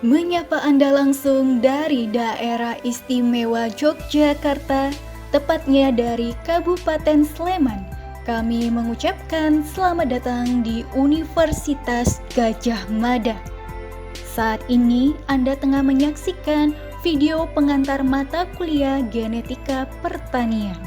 Menyapa Anda langsung dari daerah istimewa Yogyakarta, tepatnya dari Kabupaten Sleman. Kami mengucapkan selamat datang di Universitas Gadjah Mada. Saat ini Anda tengah menyaksikan video pengantar mata kuliah Genetika Pertanian.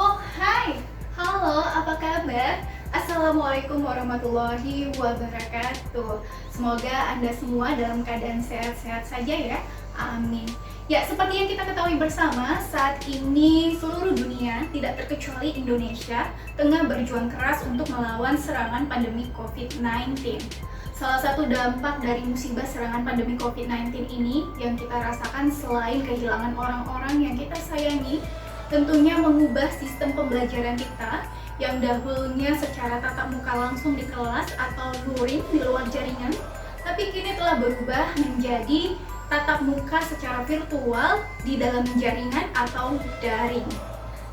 Oh hai, halo apa kabar? Assalamualaikum warahmatullahi wabarakatuh. Semoga Anda semua dalam keadaan sehat-sehat saja ya, amin. Ya, seperti yang kita ketahui bersama, saat ini seluruh dunia, tidak terkecuali Indonesia, tengah berjuang keras untuk melawan serangan pandemi COVID-19. Salah satu dampak dari musibah serangan pandemi COVID-19 ini yang kita rasakan selain kehilangan orang-orang yang kita sayangi, tentunya mengubah sistem pembelajaran kita yang dahulunya secara tatap muka langsung di kelas atau luring di luar jaringan, tapi kini telah berubah menjadi tatap muka secara virtual di dalam jaringan atau daring.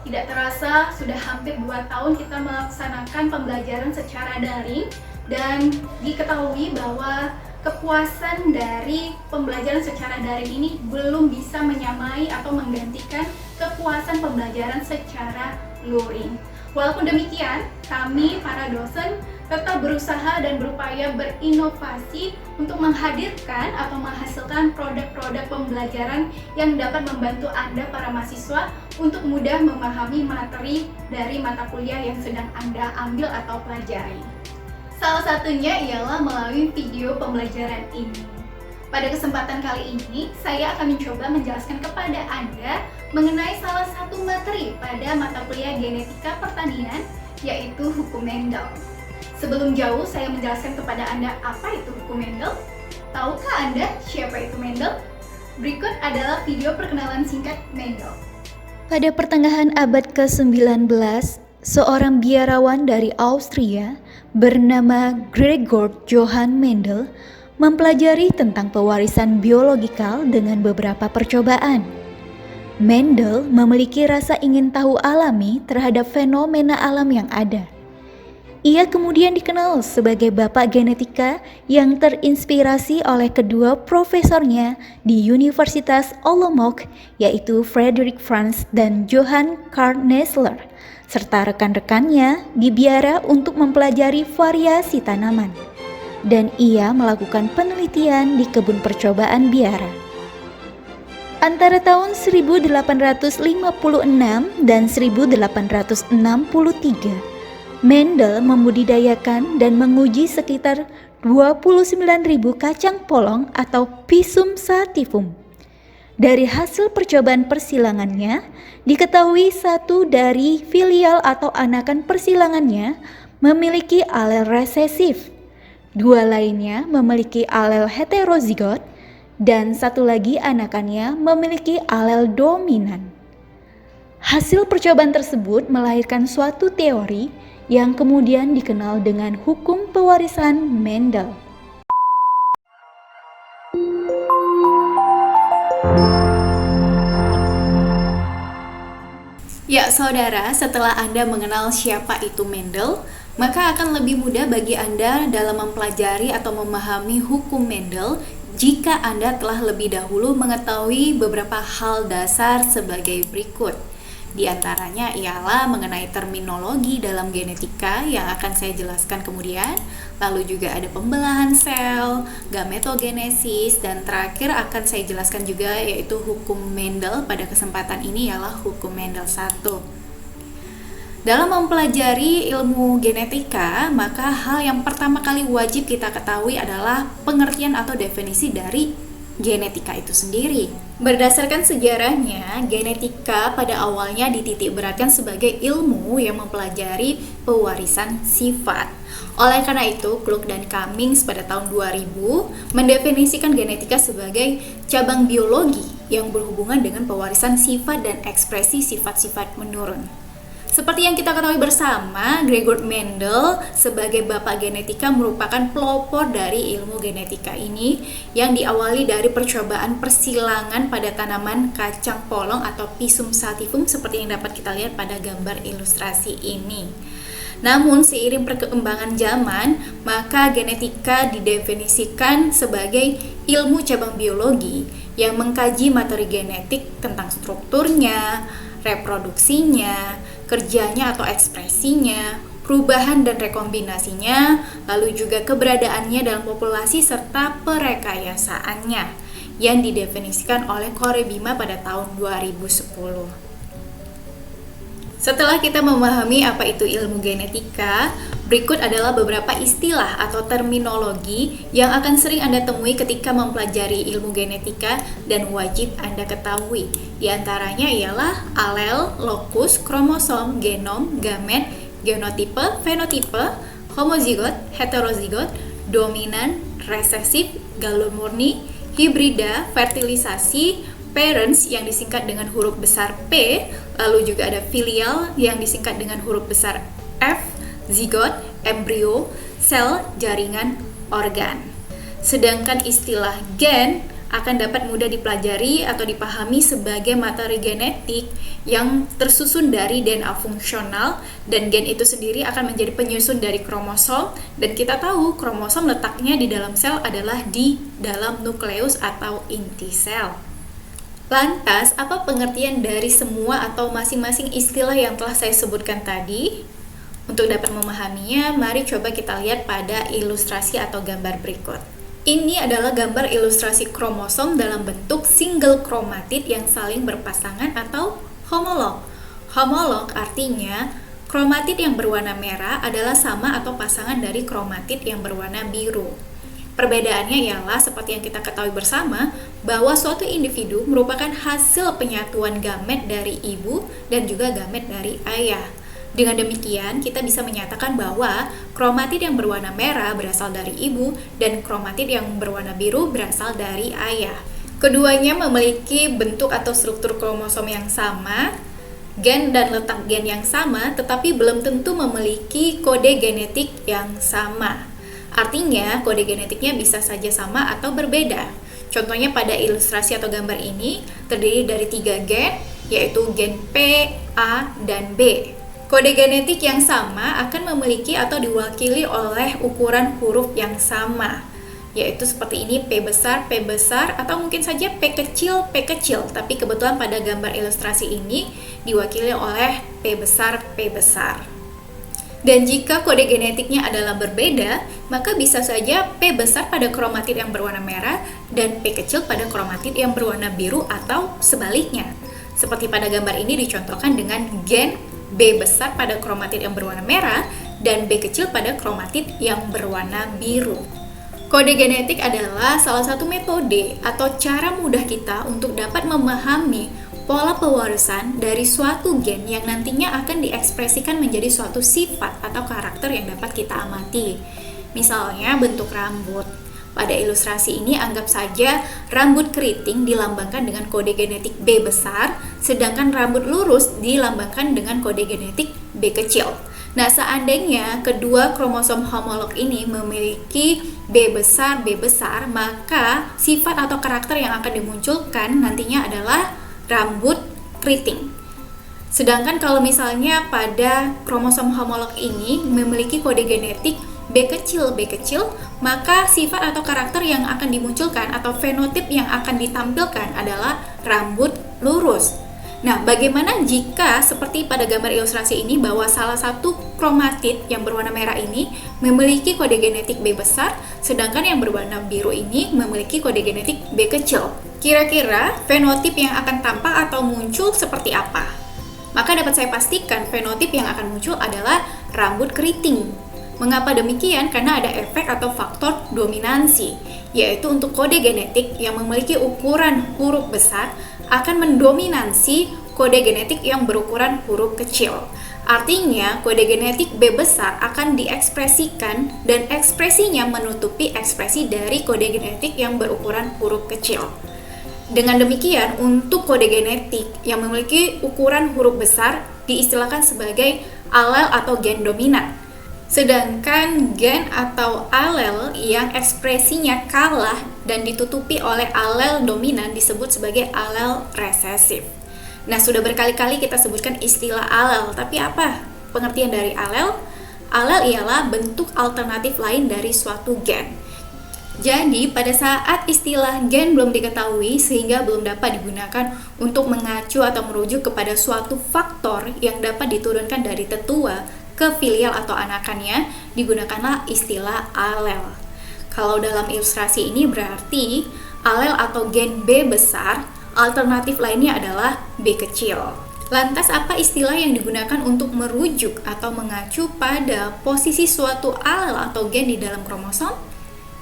Tidak terasa sudah hampir 2 tahun kita melaksanakan pembelajaran secara daring, dan diketahui bahwa kepuasan dari pembelajaran secara daring ini belum bisa menyamai atau menggantikan kepuasan pembelajaran secara luring. Walaupun demikian, kami para dosen tetap berusaha dan berupaya berinovasi untuk menghadirkan atau menghasilkan produk-produk pembelajaran yang dapat membantu Anda para mahasiswa untuk mudah memahami materi dari mata kuliah yang sedang Anda ambil atau pelajari. Salah satunya ialah melalui video pembelajaran ini. Pada kesempatan kali ini, saya akan mencoba menjelaskan kepada Anda mengenai salah satu materi pada mata kuliah Genetika Pertanian, yaitu hukum Mendel. Sebelum jauh, saya menjelaskan kepada Anda apa itu hukum Mendel. Tahukah Anda siapa itu Mendel? Berikut adalah video perkenalan singkat Mendel. Pada pertengahan abad ke-19, seorang biarawan dari Austria bernama Gregor Johann Mendel mempelajari tentang pewarisan biologikal dengan beberapa percobaan. Mendel memiliki rasa ingin tahu alami terhadap fenomena alam yang ada. Ia kemudian dikenal sebagai bapak genetika yang terinspirasi oleh kedua profesornya di Universitas Olomouc, yaitu Frederick Franz dan Johann Carl Nessler, serta rekan-rekannya di biara untuk mempelajari variasi tanaman. Dan ia melakukan penelitian di kebun percobaan biara. Antara tahun 1856 dan 1863, Mendel membudidayakan dan menguji sekitar 29.000 kacang polong atau Pisum sativum. Dari hasil percobaan persilangannya, diketahui satu dari filial atau anakan persilangannya memiliki alel resesif. 2 lainnya memiliki alel heterozigot, dan satu lagi anakannya memiliki alel dominan. Hasil percobaan tersebut melahirkan suatu teori yang kemudian dikenal dengan hukum pewarisan Mendel. Ya saudara, setelah Anda mengenal siapa itu Mendel, maka akan lebih mudah bagi Anda dalam mempelajari atau memahami hukum Mendel jika Anda telah lebih dahulu mengetahui beberapa hal dasar sebagai berikut. Di antaranya ialah mengenai terminologi dalam genetika yang akan saya jelaskan kemudian, lalu juga ada pembelahan sel, gametogenesis, dan terakhir akan saya jelaskan juga yaitu hukum Mendel. Pada kesempatan ini ialah hukum Mendel 1. Dalam mempelajari ilmu genetika, maka hal yang pertama kali wajib kita ketahui adalah pengertian atau definisi dari genetika itu sendiri. Berdasarkan sejarahnya, genetika pada awalnya dititik beratkan sebagai ilmu yang mempelajari pewarisan sifat. Oleh karena itu, Klug dan Cummings pada tahun 2000 mendefinisikan genetika sebagai cabang biologi yang berhubungan dengan pewarisan sifat dan ekspresi sifat-sifat menurun. Seperti yang kita ketahui bersama, Gregor Mendel sebagai bapak genetika merupakan pelopor dari ilmu genetika ini yang diawali dari percobaan persilangan pada tanaman kacang polong atau Pisum sativum seperti yang dapat kita lihat pada gambar ilustrasi ini. Namun seiring perkembangan zaman, maka genetika didefinisikan sebagai ilmu cabang biologi yang mengkaji materi genetik tentang strukturnya, reproduksinya, kerjanya atau ekspresinya, perubahan dan rekombinasinya, lalu juga keberadaannya dalam populasi serta perekayasaannya yang didefinisikan oleh Corey Bima pada tahun 2010. Setelah kita memahami apa itu ilmu genetika, berikut adalah beberapa istilah atau terminologi yang akan sering Anda temui ketika mempelajari ilmu genetika dan wajib Anda ketahui. Di antaranya ialah alel, lokus, kromosom, genom, gamet, genotipe, fenotipe, homozigot, heterozigot, dominan, resesif, galon murni, hibrida, fertilisasi, parents yang disingkat dengan huruf besar P, lalu juga ada filial yang disingkat dengan huruf besar F, zigot, embrio, sel, jaringan, organ. Sedangkan istilah gen akan dapat mudah dipelajari atau dipahami sebagai materi genetik yang tersusun dari DNA fungsional, dan gen itu sendiri akan menjadi penyusun dari kromosom, dan kita tahu kromosom letaknya di dalam sel adalah di dalam nukleus atau inti sel. Lantas, apa pengertian dari semua atau masing-masing istilah yang telah saya sebutkan tadi? Untuk dapat memahaminya, mari coba kita lihat pada ilustrasi atau gambar berikut. Ini adalah gambar ilustrasi kromosom dalam bentuk single chromatid yang saling berpasangan atau homolog. Homolog artinya kromatid yang berwarna merah adalah sama atau pasangan dari kromatid yang berwarna biru. Perbedaannya ialah seperti yang kita ketahui bersama bahwa suatu individu merupakan hasil penyatuan gamet dari ibu dan juga gamet dari ayah. Dengan demikian, kita bisa menyatakan bahwa kromatid yang berwarna merah berasal dari ibu dan kromatid yang berwarna biru berasal dari ayah. Keduanya memiliki bentuk atau struktur kromosom yang sama, gen dan letak gen yang sama, tetapi belum tentu memiliki kode genetik yang sama. Artinya, kode genetiknya bisa saja sama atau berbeda. Contohnya pada ilustrasi atau gambar ini terdiri dari 3 gen, yaitu gen P, A, dan B. Kode genetik yang sama akan memiliki atau diwakili oleh ukuran huruf yang sama, yaitu seperti ini P besar, atau mungkin saja P kecil, tapi kebetulan pada gambar ilustrasi ini diwakili oleh P besar. Dan jika kode genetiknya adalah berbeda, maka bisa saja P besar pada kromatid yang berwarna merah dan P kecil pada kromatid yang berwarna biru atau sebaliknya. Seperti pada gambar ini dicontohkan dengan gen B besar pada kromatid yang berwarna merah dan B kecil pada kromatid yang berwarna biru. Kode genetik adalah salah satu metode atau cara mudah kita untuk dapat memahami pola pewarisan dari suatu gen yang nantinya akan diekspresikan menjadi suatu sifat atau karakter yang dapat kita amati. Misalnya bentuk rambut. Pada ilustrasi ini anggap saja rambut keriting dilambangkan dengan kode genetik B besar, sedangkan rambut lurus dilambangkan dengan kode genetik B kecil. Nah, seandainya kedua kromosom homolog ini memiliki B besar, maka sifat atau karakter yang akan dimunculkan nantinya adalah rambut keriting. Sedangkan kalau misalnya pada kromosom homolog ini memiliki kode genetik B kecil, maka sifat atau karakter yang akan dimunculkan atau fenotip yang akan ditampilkan adalah rambut lurus. Nah, bagaimana jika seperti pada gambar ilustrasi ini bahwa salah satu kromatid yang berwarna merah ini memiliki kode genetik B besar, sedangkan yang berwarna biru ini memiliki kode genetik B kecil. Kira-kira fenotip yang akan tampak atau muncul seperti apa? Maka dapat saya pastikan fenotip yang akan muncul adalah rambut keriting. Mengapa demikian? Karena ada efek atau faktor dominansi, yaitu untuk kode genetik yang memiliki ukuran huruf besar akan mendominasi kode genetik yang berukuran huruf kecil. Artinya, kode genetik B besar akan diekspresikan dan ekspresinya menutupi ekspresi dari kode genetik yang berukuran huruf kecil. Dengan demikian, untuk kode genetik yang memiliki ukuran huruf besar diistilahkan sebagai alel atau gen dominan. Sedangkan gen atau alel yang ekspresinya kalah dan ditutupi oleh alel dominan disebut sebagai alel resesif. Nah, sudah berkali-kali kita sebutkan istilah alel, tapi apa pengertian dari alel? Alel ialah bentuk alternatif lain dari suatu gen. Jadi, pada saat istilah gen belum diketahui sehingga belum dapat digunakan untuk mengacu atau merujuk kepada suatu faktor yang dapat diturunkan dari tetua ke filial atau anakannya, digunakanlah istilah alel. Kalau dalam ilustrasi ini berarti alel atau gen B besar, alternatif lainnya adalah B kecil. Lantas apa istilah yang digunakan untuk merujuk atau mengacu pada posisi suatu alel atau gen di dalam kromosom?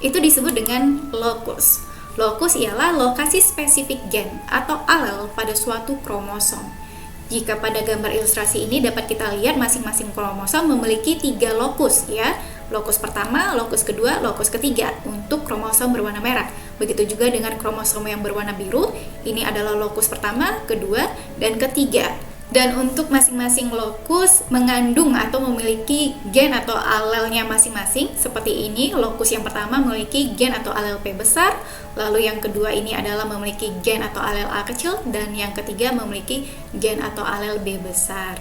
Itu disebut dengan lokus. Lokus ialah lokasi spesifik gen atau alel pada suatu kromosom. Jika pada gambar ilustrasi ini dapat kita lihat masing-masing kromosom memiliki 3 lokus ya. Lokus pertama, lokus kedua, lokus ketiga untuk kromosom berwarna merah. Begitu juga dengan kromosom yang berwarna biru, ini adalah lokus pertama, kedua, dan ketiga. Dan untuk masing-masing lokus mengandung atau memiliki gen atau alelnya masing-masing. Seperti ini, lokus yang pertama memiliki gen atau alel P besar, lalu yang kedua ini adalah memiliki gen atau alel A kecil, dan yang ketiga memiliki gen atau alel B besar.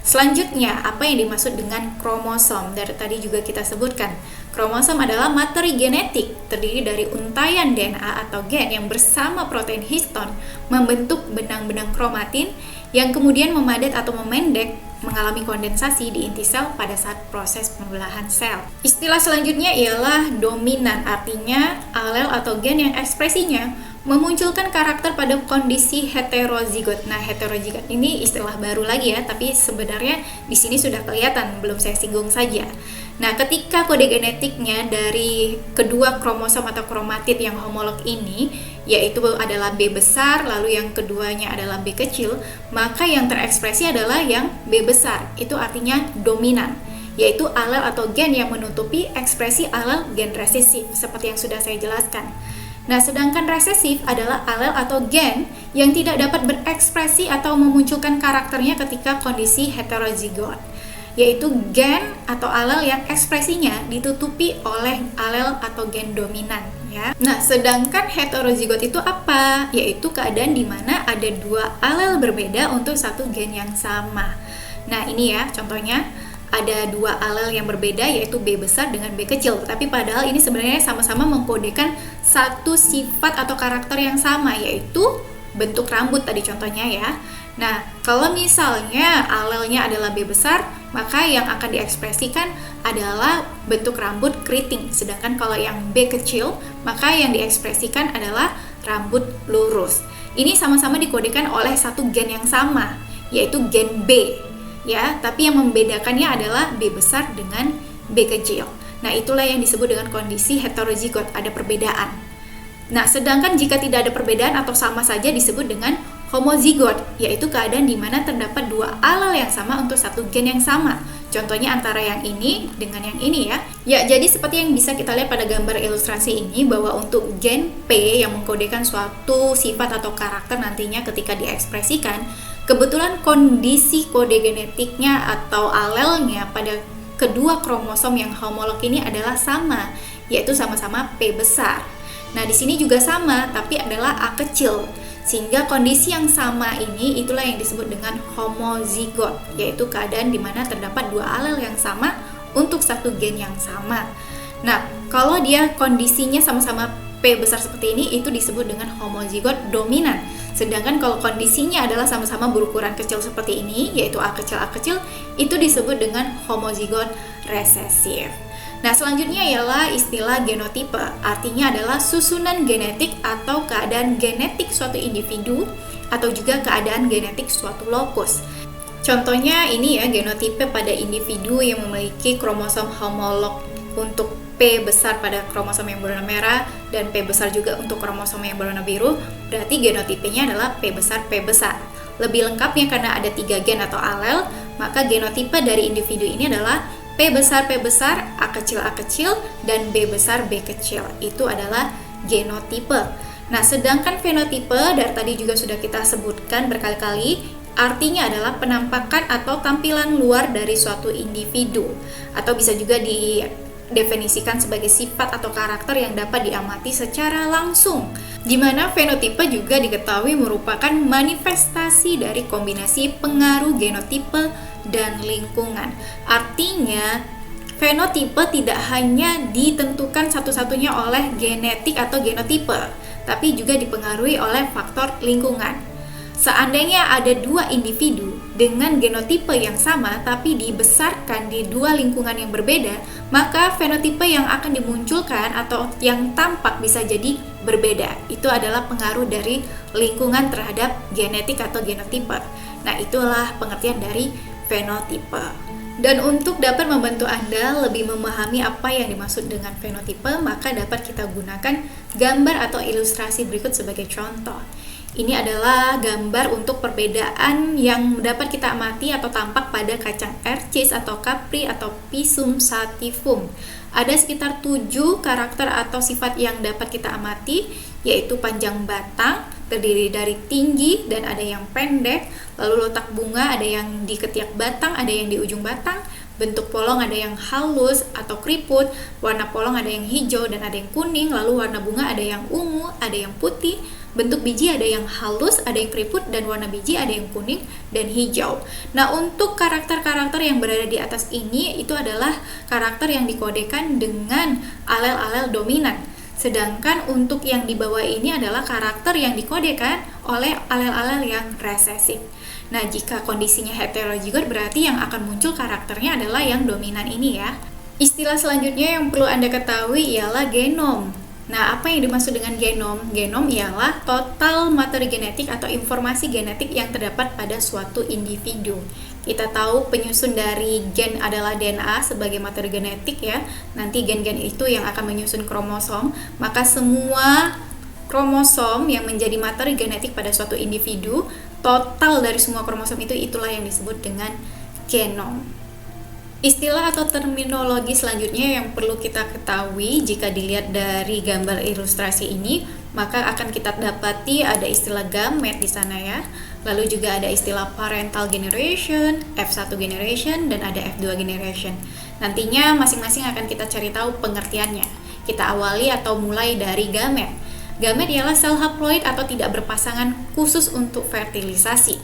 Selanjutnya, apa yang dimaksud dengan kromosom? Dari tadi juga kita sebutkan, kromosom adalah materi genetik terdiri dari untaian DNA atau gen yang bersama protein histon membentuk benang-benang kromatin yang kemudian memadat atau memendek mengalami kondensasi di inti sel pada saat proses pembelahan sel. Istilah selanjutnya ialah dominan, artinya alel atau gen yang ekspresinya memunculkan karakter pada kondisi heterozigot. Nah, heterozigot ini istilah baru lagi ya, tapi sebenarnya di sini sudah kelihatan, belum saya singgung saja. Nah, ketika kode genetiknya dari kedua kromosom atau kromatid yang homolog ini, yaitu adalah B besar, lalu yang keduanya adalah B kecil, maka yang terekspresi adalah yang B besar. Itu artinya dominan, yaitu alel atau gen yang menutupi ekspresi alel gen resesif, seperti yang sudah saya jelaskan. Nah, sedangkan resesif adalah alel atau gen yang tidak dapat berekspresi atau memunculkan karakternya ketika kondisi heterozigot, yaitu gen atau alel yang ekspresinya ditutupi oleh alel atau gen dominan ya. Nah, sedangkan heterozigot itu apa? Yaitu keadaan di mana ada 2 alel berbeda untuk satu gen yang sama. Nah, ini ya contohnya, ada 2 alel yang berbeda yaitu B besar dengan B kecil, tapi padahal ini sebenarnya sama-sama mengkodekan satu sifat atau karakter yang sama, yaitu bentuk rambut tadi contohnya ya. Nah, kalau misalnya alelnya adalah B besar, maka yang akan diekspresikan adalah bentuk rambut keriting. Sedangkan kalau yang B kecil, maka yang diekspresikan adalah rambut lurus. Ini sama-sama dikodekan oleh satu gen yang sama, yaitu gen B. Ya, tapi yang membedakannya adalah B besar dengan B kecil. Nah, itulah yang disebut dengan kondisi heterozigot, ada perbedaan. Nah, sedangkan jika tidak ada perbedaan atau sama saja disebut dengan homozigot, yaitu keadaan di mana terdapat 2 alel yang sama untuk satu gen yang sama. Contohnya antara yang ini dengan yang ini ya. Ya, jadi seperti yang bisa kita lihat pada gambar ilustrasi ini, bahwa untuk gen P yang mengkodekan suatu sifat atau karakter nantinya ketika diekspresikan, kebetulan kondisi kode genetiknya atau alelnya pada kedua kromosom yang homolog ini adalah sama, yaitu sama-sama P besar. Nah, di sini juga sama, tapi adalah A kecil. Sehingga kondisi yang sama ini itulah yang disebut dengan homozigot, yaitu keadaan di mana terdapat 2 alel yang sama untuk satu gen yang sama. Nah, kalau dia kondisinya sama-sama P besar seperti ini, itu disebut dengan homozigot dominan. Sedangkan kalau kondisinya adalah sama-sama berukuran kecil seperti ini, yaitu A kecil, itu disebut dengan homozigot resesif. Nah, selanjutnya ialah istilah genotipe, artinya adalah susunan genetik atau keadaan genetik suatu individu atau juga keadaan genetik suatu lokus. Contohnya ini ya, genotipe pada individu yang memiliki kromosom homolog untuk P besar pada kromosom yang berwarna merah dan P besar juga untuk kromosom yang berwarna biru, berarti genotipenya adalah P besar. Lebih lengkapnya karena ada 3 gen atau alel, maka genotipe dari individu ini adalah P besar, A kecil, dan B besar, B kecil. Itu adalah genotipe. Nah, sedangkan fenotipe dari tadi juga sudah kita sebutkan berkali-kali, Artinya adalah penampakan atau tampilan luar dari suatu individu, atau bisa juga didefinisikan sebagai sifat atau karakter yang dapat diamati secara langsung, di mana fenotipe juga diketahui merupakan manifestasi dari kombinasi pengaruh genotipe dan lingkungan. Artinya fenotipe tidak hanya ditentukan satu-satunya oleh genetik atau genotipe, tapi juga dipengaruhi oleh faktor lingkungan. Seandainya ada dua individu dengan genotipe yang sama tapi dibesarkan di dua lingkungan yang berbeda, maka fenotipe yang akan dimunculkan atau yang tampak bisa jadi berbeda. Itu adalah pengaruh dari lingkungan terhadap genetik atau genotipe. Nah, itulah pengertian dari fenotipe. Dan untuk dapat membantu Anda lebih memahami apa yang dimaksud dengan fenotipe, maka dapat kita gunakan gambar atau ilustrasi berikut sebagai contoh. Ini adalah gambar untuk perbedaan yang dapat kita amati atau tampak pada kacang ercis atau kapri atau Pisum sativum. Ada sekitar 7 karakter atau sifat yang dapat kita amati, yaitu panjang batang, terdiri dari tinggi dan ada yang pendek, lalu letak bunga ada yang di ketiak batang, ada yang di ujung batang, bentuk polong ada yang halus atau keriput, warna polong ada yang hijau dan ada yang kuning, lalu warna bunga ada yang ungu, ada yang putih, bentuk biji ada yang halus, ada yang keriput, dan warna biji ada yang kuning dan hijau. Nah, untuk karakter-karakter yang berada di atas ini, itu adalah karakter yang dikodekan dengan alel-alel dominan. Sedangkan untuk yang di bawah ini adalah karakter yang dikodekan oleh alel-alel yang resesif. Nah, jika kondisinya heterozigot berarti yang akan muncul karakternya adalah yang dominan ini ya. Istilah selanjutnya yang perlu Anda ketahui ialah genom. Nah, apa yang dimaksud dengan genom? Genom ialah total materi genetik atau informasi genetik yang terdapat pada suatu individu. Kita tahu penyusun dari gen adalah DNA sebagai materi genetik ya. Nanti gen-gen itu yang akan menyusun kromosom. Maka semua kromosom yang menjadi materi genetik pada suatu individu, total dari semua kromosom itu, itulah yang disebut dengan genom. Istilah atau terminologi selanjutnya yang perlu kita ketahui jika dilihat dari gambar ilustrasi ini, maka akan kita dapati ada istilah gamet di sana ya. Lalu juga ada istilah parental generation, F1 generation, dan ada F2 generation. Nantinya masing-masing akan kita cari tahu pengertiannya. Kita awali atau mulai dari gamet. Gamet ialah sel haploid atau tidak berpasangan khusus untuk fertilisasi.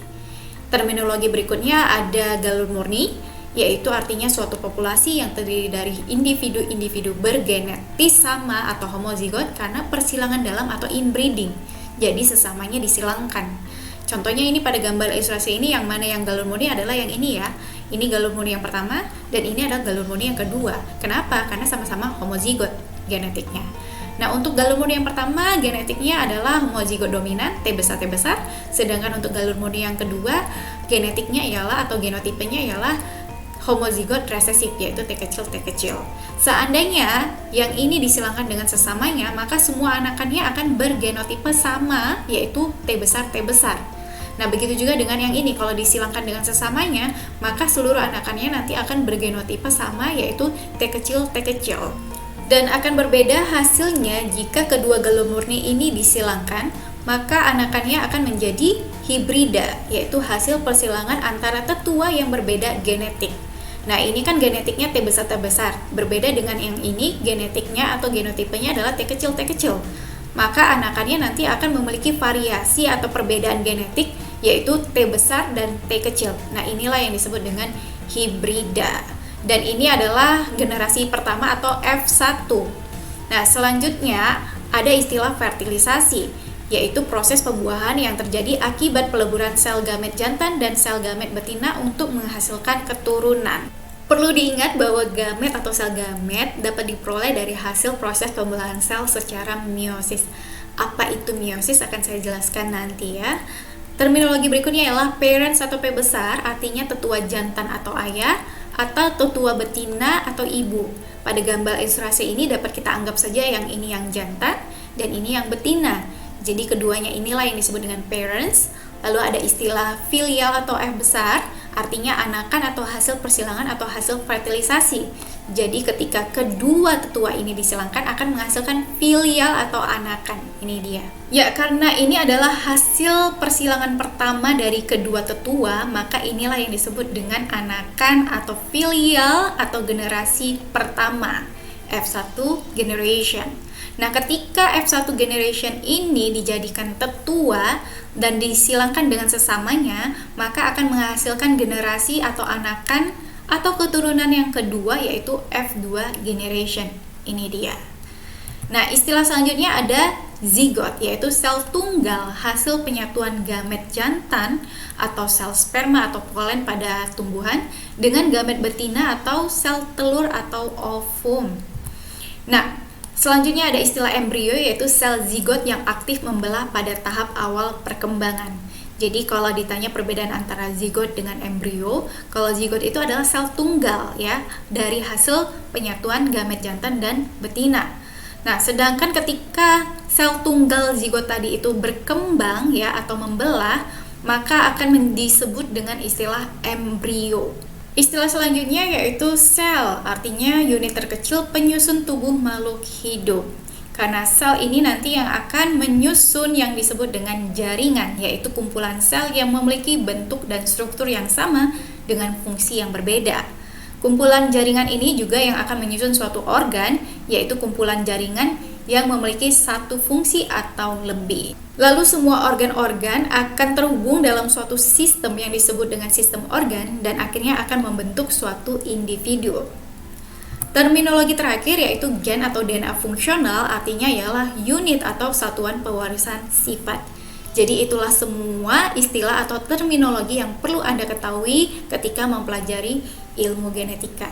Terminologi berikutnya ada galur murni, yaitu artinya suatu populasi yang terdiri dari individu-individu bergenetis sama atau homozigot karena persilangan dalam atau inbreeding. Jadi sesamanya disilangkan. Contohnya ini pada gambar ilustrasi ini, yang mana yang galur murni adalah yang ini ya. Ini galur murni yang pertama dan ini adalah galur murni yang kedua. Kenapa? Karena sama-sama homozigot genetiknya. Nah, untuk galur murni yang pertama genetiknya adalah homozigot dominan T besar, sedangkan untuk galur murni yang kedua genetiknya ialah atau genotipenya ialah homozigot resesif, yaitu T kecil. Seandainya yang ini disilangkan dengan sesamanya, maka semua anakannya akan bergenotipe sama, yaitu T besar. Nah, begitu juga dengan yang ini, kalau disilangkan dengan sesamanya, maka seluruh anakannya nanti akan bergenotipe sama, yaitu T kecil. Dan akan berbeda hasilnya jika kedua galur murni ini disilangkan, maka anakannya akan menjadi hibrida, yaitu hasil persilangan antara tetua yang berbeda genetik. Nah, ini kan genetiknya T besar, berbeda dengan yang ini genetiknya atau genotipenya adalah T kecil. Maka anakannya nanti akan memiliki variasi atau perbedaan genetik, yaitu T besar dan T kecil. Nah, inilah yang disebut dengan hibrida. Dan ini adalah generasi pertama atau F1. Nah, selanjutnya ada istilah fertilisasi, yaitu proses pembuahan yang terjadi akibat peleburan sel gamet jantan dan sel gamet betina untuk menghasilkan keturunan. Perlu diingat bahwa gamet atau sel gamet dapat diperoleh dari hasil proses pembelahan sel secara meiosis. Apa itu meiosis akan saya jelaskan nanti ya. Terminologi berikutnya ialah parents atau P besar, artinya tetua jantan atau ayah, atau tetua betina atau ibu. Pada gambar ilustrasi ini dapat kita anggap saja yang ini yang jantan dan ini yang betina. Jadi keduanya inilah yang disebut dengan parents. Lalu ada istilah filial atau F besar, artinya anakan atau hasil persilangan atau hasil fertilisasi. Jadi ketika kedua tetua ini disilangkan akan menghasilkan filial atau anakan. Ini dia. Ya, karena ini adalah hasil persilangan pertama dari kedua tetua, maka inilah yang disebut dengan anakan atau filial atau generasi pertama, F1 generation. Nah, ketika F1 generation ini dijadikan tetua dan disilangkan dengan sesamanya, maka akan menghasilkan generasi atau anakan atau keturunan yang kedua, yaitu F2 generation. Ini dia. Nah, istilah selanjutnya ada zigot, yaitu sel tunggal hasil penyatuan gamet jantan atau sel sperma atau polen pada tumbuhan dengan gamet betina atau sel telur atau ovum. Nah, selanjutnya ada istilah embrio, yaitu sel zigot yang aktif membelah pada tahap awal perkembangan. Jadi kalau ditanya perbedaan antara zigot dengan embrio, kalau zigot itu adalah sel tunggal ya, dari hasil penyatuan gamet jantan dan betina. Nah, sedangkan ketika sel tunggal zigot tadi itu berkembang ya atau membelah, maka akan disebut dengan istilah embrio. Istilah selanjutnya yaitu sel, artinya unit terkecil penyusun tubuh makhluk hidup. Karena sel ini nanti yang akan menyusun yang disebut dengan jaringan, yaitu kumpulan sel yang memiliki bentuk dan struktur yang sama dengan fungsi yang berbeda. Kumpulan jaringan ini juga yang akan menyusun suatu organ, yaitu kumpulan jaringan yang memiliki satu fungsi atau lebih. Lalu semua organ-organ akan terhubung dalam suatu sistem yang disebut dengan sistem organ dan akhirnya akan membentuk suatu individu. Terminologi terakhir yaitu gen atau DNA fungsional, artinya ialah unit atau satuan pewarisan sifat. Jadi itulah semua istilah atau terminologi yang perlu Anda ketahui ketika mempelajari ilmu genetika.